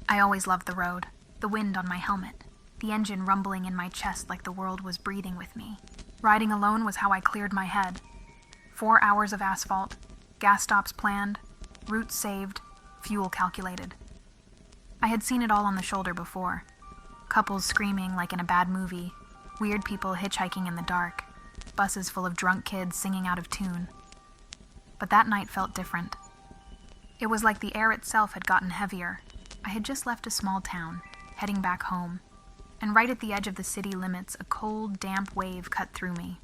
I always loved the road, the wind on my helmet, the engine rumbling in my chest like the world was breathing with me. Riding alone was how I cleared my head. 4 hours of asphalt, gas stops planned, routes saved, fuel calculated. I had seen it all on the shoulder before. Couples screaming like in a bad movie, weird people hitchhiking in the dark, buses full of drunk kids singing out of tune. But that night felt different. It was like the air itself had gotten heavier. I had just left a small town, heading back home, and right at the edge of the city limits, a cold, damp wave cut through me.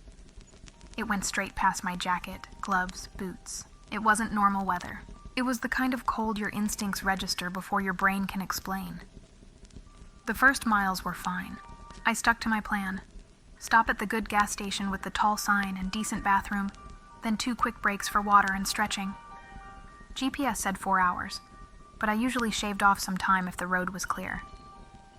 It went straight past my jacket, gloves, boots. It wasn't normal weather. It was the kind of cold your instincts register before your brain can explain. The first miles were fine. I stuck to my plan. Stop at the good gas station with the tall sign and decent bathroom, then 2 quick breaks for water and stretching. GPS said 4 hours, but I usually shaved off some time if the road was clear.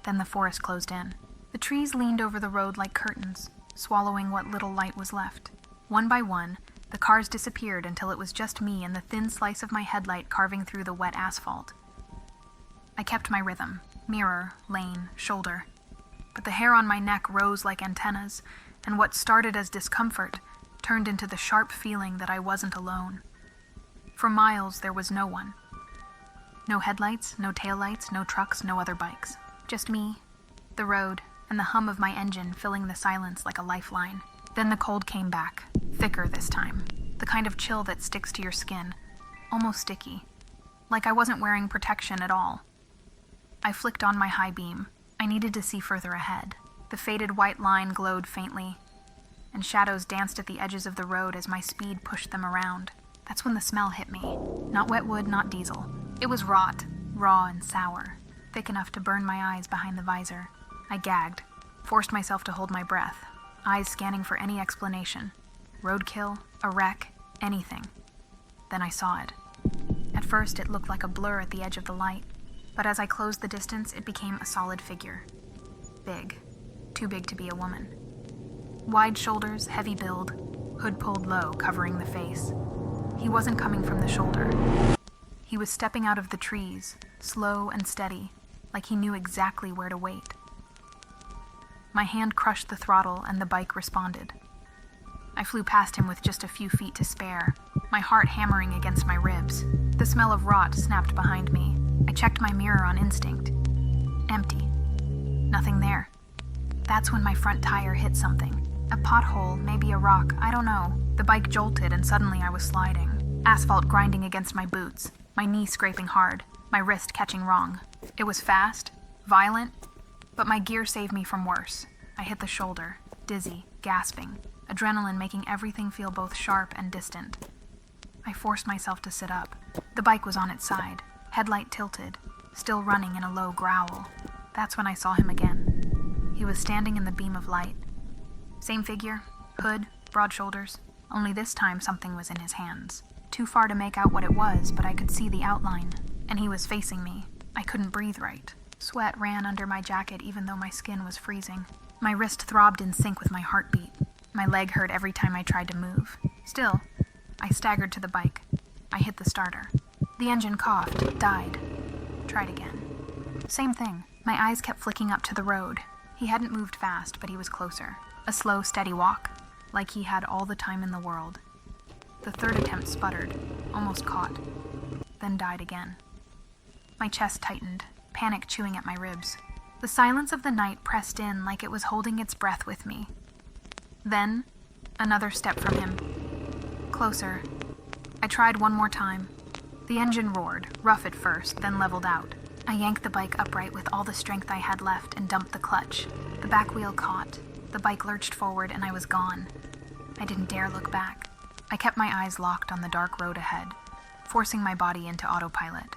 Then the forest closed in. The trees leaned over the road like curtains, swallowing what little light was left. One by one, the cars disappeared until it was just me and the thin slice of my headlight carving through the wet asphalt. I kept my rhythm, mirror, lane, shoulder. But the hair on my neck rose like antennas, and what started as discomfort turned into the sharp feeling that I wasn't alone. For miles, there was no one. No headlights, no taillights, no trucks, no other bikes. Just me, the road, and the hum of my engine filling the silence like a lifeline. Then the cold came back, thicker this time. The kind of chill that sticks to your skin, almost sticky. Like I wasn't wearing protection at all. I flicked on my high beam. I needed to see further ahead. The faded white line glowed faintly, and shadows danced at the edges of the road as my speed pushed them around. That's when the smell hit me. Not wet wood, not diesel. It was rot, raw and sour, thick enough to burn my eyes behind the visor. I gagged, forced myself to hold my breath, eyes scanning for any explanation. Roadkill, a wreck, anything. Then I saw it. At first, it looked like a blur at the edge of the light, but as I closed the distance, it became a solid figure. Big. Too big to be a woman. Wide shoulders, heavy build, hood pulled low, covering the face. He wasn't coming from the shoulder. He was stepping out of the trees, slow and steady, like he knew exactly where to wait. My hand crushed the throttle and the bike responded. I flew past him with just a few feet to spare, my heart hammering against my ribs. The smell of rot snapped behind me. I checked my mirror on instinct. Empty. Nothing there. That's when my front tire hit something. A pothole, maybe a rock, I don't know. The bike jolted and suddenly I was sliding. Asphalt grinding against my boots, my knee scraping hard, my wrist catching wrong. It was fast, violent, but my gear saved me from worse. I hit the shoulder, dizzy, gasping, adrenaline making everything feel both sharp and distant. I forced myself to sit up. The bike was on its side, headlight tilted, still running in a low growl. That's when I saw him again. He was standing in the beam of light. Same figure, hood, broad shoulders, only this time something was in his hands. Too far to make out what it was, but I could see the outline, and he was facing me. I couldn't breathe right. Sweat ran under my jacket even though my skin was freezing. My wrist throbbed in sync with my heartbeat. My leg hurt every time I tried to move. Still, I staggered to the bike. I hit the starter. The engine coughed, died. Tried again. Same thing. My eyes kept flicking up to the road. He hadn't moved fast, but he was closer. A slow, steady walk, like he had all the time in the world. The third attempt sputtered, almost caught, then died again. My chest tightened, panic chewing at my ribs. The silence of the night pressed in like it was holding its breath with me. Then, another step from him. Closer. I tried one more time. The engine roared, rough at first, then leveled out. I yanked the bike upright with all the strength I had left and dumped the clutch. The back wheel caught. The bike lurched forward and I was gone. I didn't dare look back. I kept my eyes locked on the dark road ahead, forcing my body into autopilot.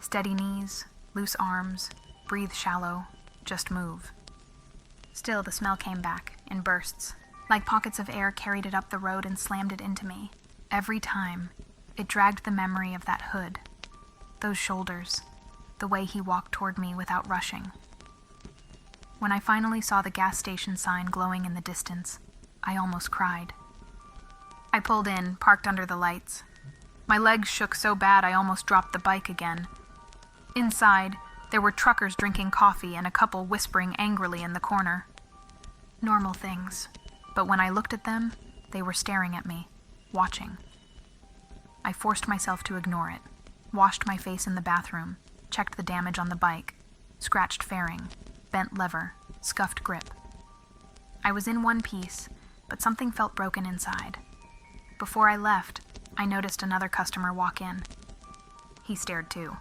Steady knees, loose arms, breathe shallow, just move. Still, the smell came back, in bursts, like pockets of air carried it up the road and slammed it into me. Every time, it dragged the memory of that hood, those shoulders, the way he walked toward me without rushing. When I finally saw the gas station sign glowing in the distance, I almost cried. I pulled in, parked under the lights. My legs shook so bad I almost dropped the bike again. Inside, There were truckers drinking coffee and a couple whispering angrily in the corner. Normal things. But when I looked at them, they were staring at me, watching. I forced myself to ignore it, washed my face in the bathroom, checked the damage on the bike, scratched fairing, bent lever, scuffed grip. I was in one piece, but something felt broken inside. Before I left, I noticed another customer walk in. He stared too.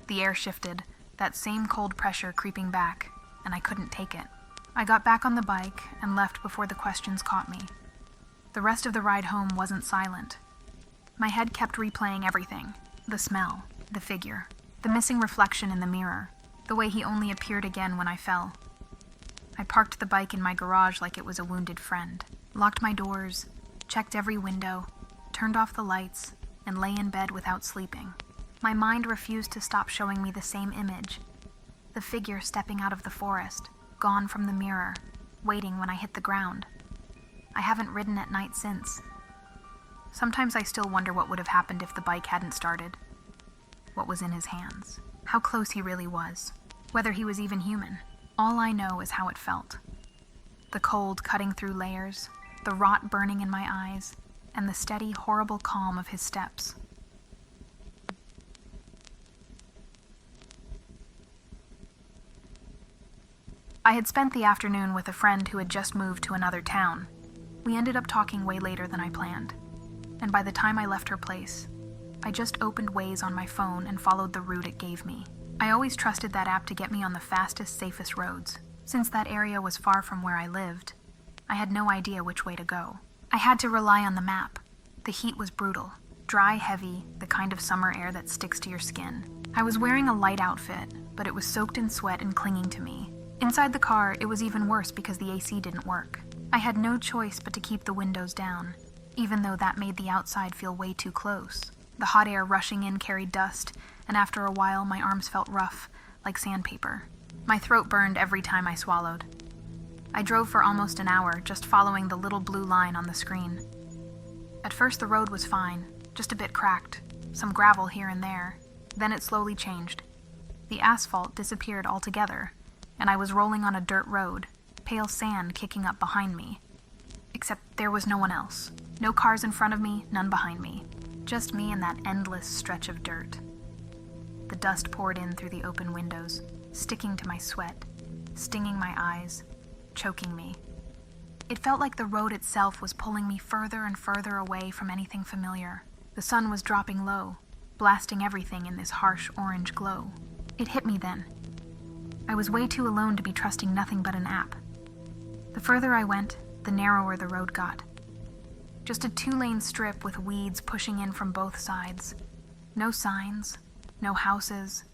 The air shifted, that same cold pressure creeping back, and I couldn't take it. I got back on the bike and left before the questions caught me. The rest of the ride home wasn't silent. My head kept replaying everything. The smell, the figure, the missing reflection in the mirror, the way he only appeared again when I fell. I parked the bike in my garage like it was a wounded friend, locked my doors, checked every window, turned off the lights, and lay in bed without sleeping. My mind refused to stop showing me the same image. The figure stepping out of the forest, gone from the mirror, waiting when I hit the ground. I haven't ridden at night since. Sometimes I still wonder what would have happened if the bike hadn't started. What was in his hands? How close he really was? Whether he was even human? All I know is how it felt. The cold cutting through layers, the rot burning in my eyes, and the steady, horrible calm of his steps. I had spent the afternoon with a friend who had just moved to another town. We ended up talking way later than I planned, and by the time I left her place, I just opened Waze on my phone and followed the route it gave me. I always trusted that app to get me on the fastest, safest roads. Since that area was far from where I lived, I had no idea which way to go. I had to rely on the map. The heat was brutal, dry, heavy, the kind of summer air that sticks to your skin. I was wearing a light outfit, but it was soaked in sweat and clinging to me. Inside the car, it was even worse because the AC didn't work. I had no choice but to keep the windows down, even though that made the outside feel way too close. The hot air rushing in carried dust, and after a while my arms felt rough, like sandpaper. My throat burned every time I swallowed. I drove for almost an hour, just following the little blue line on the screen. At first the road was fine, just a bit cracked, some gravel here and there. Then it slowly changed. The asphalt disappeared altogether, and I was rolling on a dirt road, pale sand kicking up behind me. Except there was no one else. No cars in front of me, none behind me. Just me and that endless stretch of dirt. The dust poured in through the open windows, sticking to my sweat, stinging my eyes, choking me. It felt like the road itself was pulling me further and further away from anything familiar. The sun was dropping low, blasting everything in this harsh orange glow. It hit me then. I was way too alone to be trusting nothing but an app. The further I went, the narrower the road got. Just a 2-lane strip with weeds pushing in from both sides. No signs, no houses,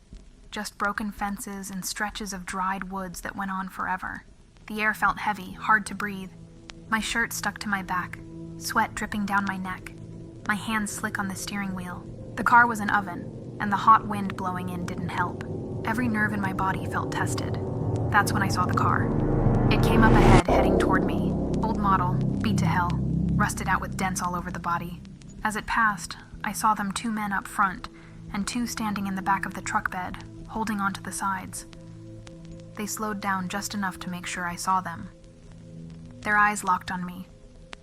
just broken fences and stretches of dried woods that went on forever. The air felt heavy, hard to breathe. My shirt stuck to my back, sweat dripping down my neck, my hands slick on the steering wheel. The car was an oven, and the hot wind blowing in didn't help. Every nerve in my body felt tested. That's when I saw the car. It came up ahead, heading toward me. Old model, beat to hell, rusted out with dents all over the body. As it passed, I saw them 2 men up front, and 2 standing in the back of the truck bed, holding onto the sides. They slowed down just enough to make sure I saw them. Their eyes locked on me.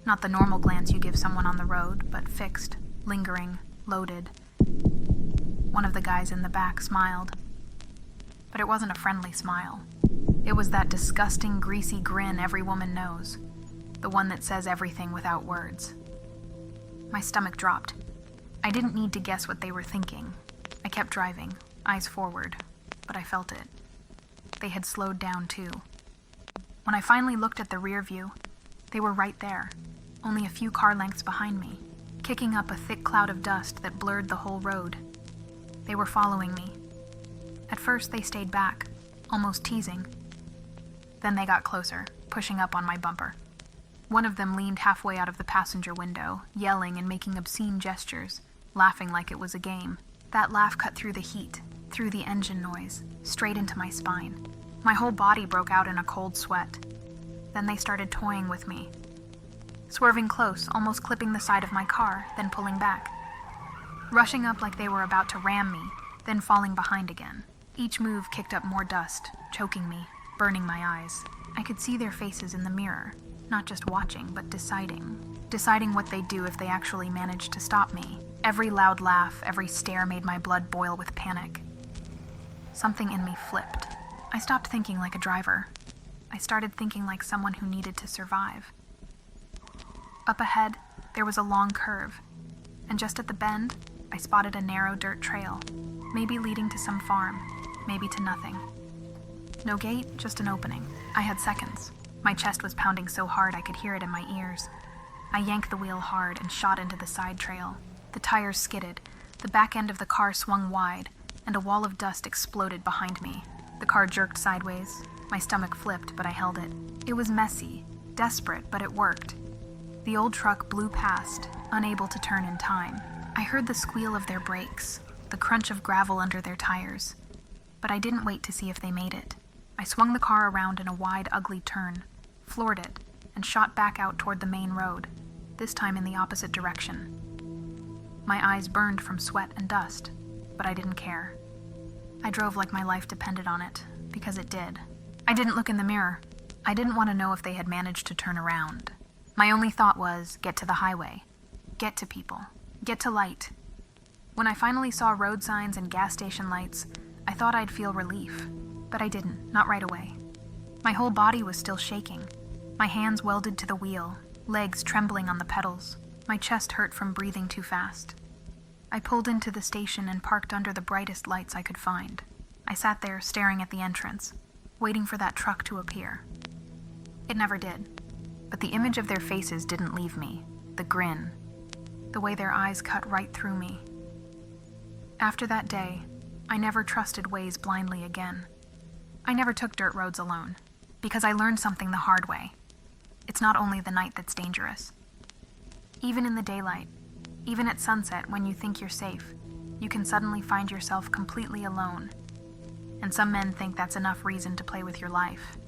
Not the normal glance you give someone on the road, but fixed, lingering, loaded. One of the guys in the back smiled. But it wasn't a friendly smile. It was that disgusting, greasy grin every woman knows. The one that says everything without words. My stomach dropped. I didn't need to guess what they were thinking. I kept driving, eyes forward, but I felt it. They had slowed down too. When I finally looked at the rear view, they were right there, only a few car lengths behind me, kicking up a thick cloud of dust that blurred the whole road. They were following me. At first they stayed back, almost teasing. Then they got closer, pushing up on my bumper. One of them leaned halfway out of the passenger window, yelling and making obscene gestures, laughing like it was a game. That laugh cut through the heat, through the engine noise, straight into my spine. My whole body broke out in a cold sweat. Then they started toying with me, swerving close, almost clipping the side of my car, then pulling back. Rushing up like they were about to ram me, then falling behind again. Each move kicked up more dust, choking me, burning my eyes. I could see their faces in the mirror, not just watching, but deciding what they'd do if they actually managed to stop me. Every loud laugh, every stare made my blood boil with panic. Something in me flipped. I stopped thinking like a driver. I started thinking like someone who needed to survive. Up ahead, there was a long curve, and just at the bend, I spotted a narrow dirt trail, maybe leading to some farm, maybe to nothing. No gate, just an opening. I had seconds. My chest was pounding so hard I could hear it in my ears. I yanked the wheel hard and shot into the side trail. The tires skidded, the back end of the car swung wide, and a wall of dust exploded behind me. The car jerked sideways. My stomach flipped, but I held it. It was messy, desperate, but it worked. The old truck blew past, unable to turn in time. I heard the squeal of their brakes, the crunch of gravel under their tires. But I didn't wait to see if they made it. I swung the car around in a wide, ugly turn, floored it, and shot back out toward the main road, this time in the opposite direction. My eyes burned from sweat and dust, but I didn't care. I drove like my life depended on it, because it did. I didn't look in the mirror. I didn't want to know if they had managed to turn around. My only thought was, get to the highway. Get to people. Get to light. When I finally saw road signs and gas station lights, I thought I'd feel relief, but I didn't, not right away. My whole body was still shaking. My hands welded to the wheel, legs trembling on the pedals. My chest hurt from breathing too fast. I pulled into the station and parked under the brightest lights I could find. I sat there staring at the entrance, waiting for that truck to appear. It never did, but the image of their faces didn't leave me. The grin, the way their eyes cut right through me. After that day, I never trusted Waze blindly again. I never took dirt roads alone, because I learned something the hard way. It's not only the night that's dangerous. Even in the daylight, even at sunset when you think you're safe, you can suddenly find yourself completely alone. And some men think that's enough reason to play with your life.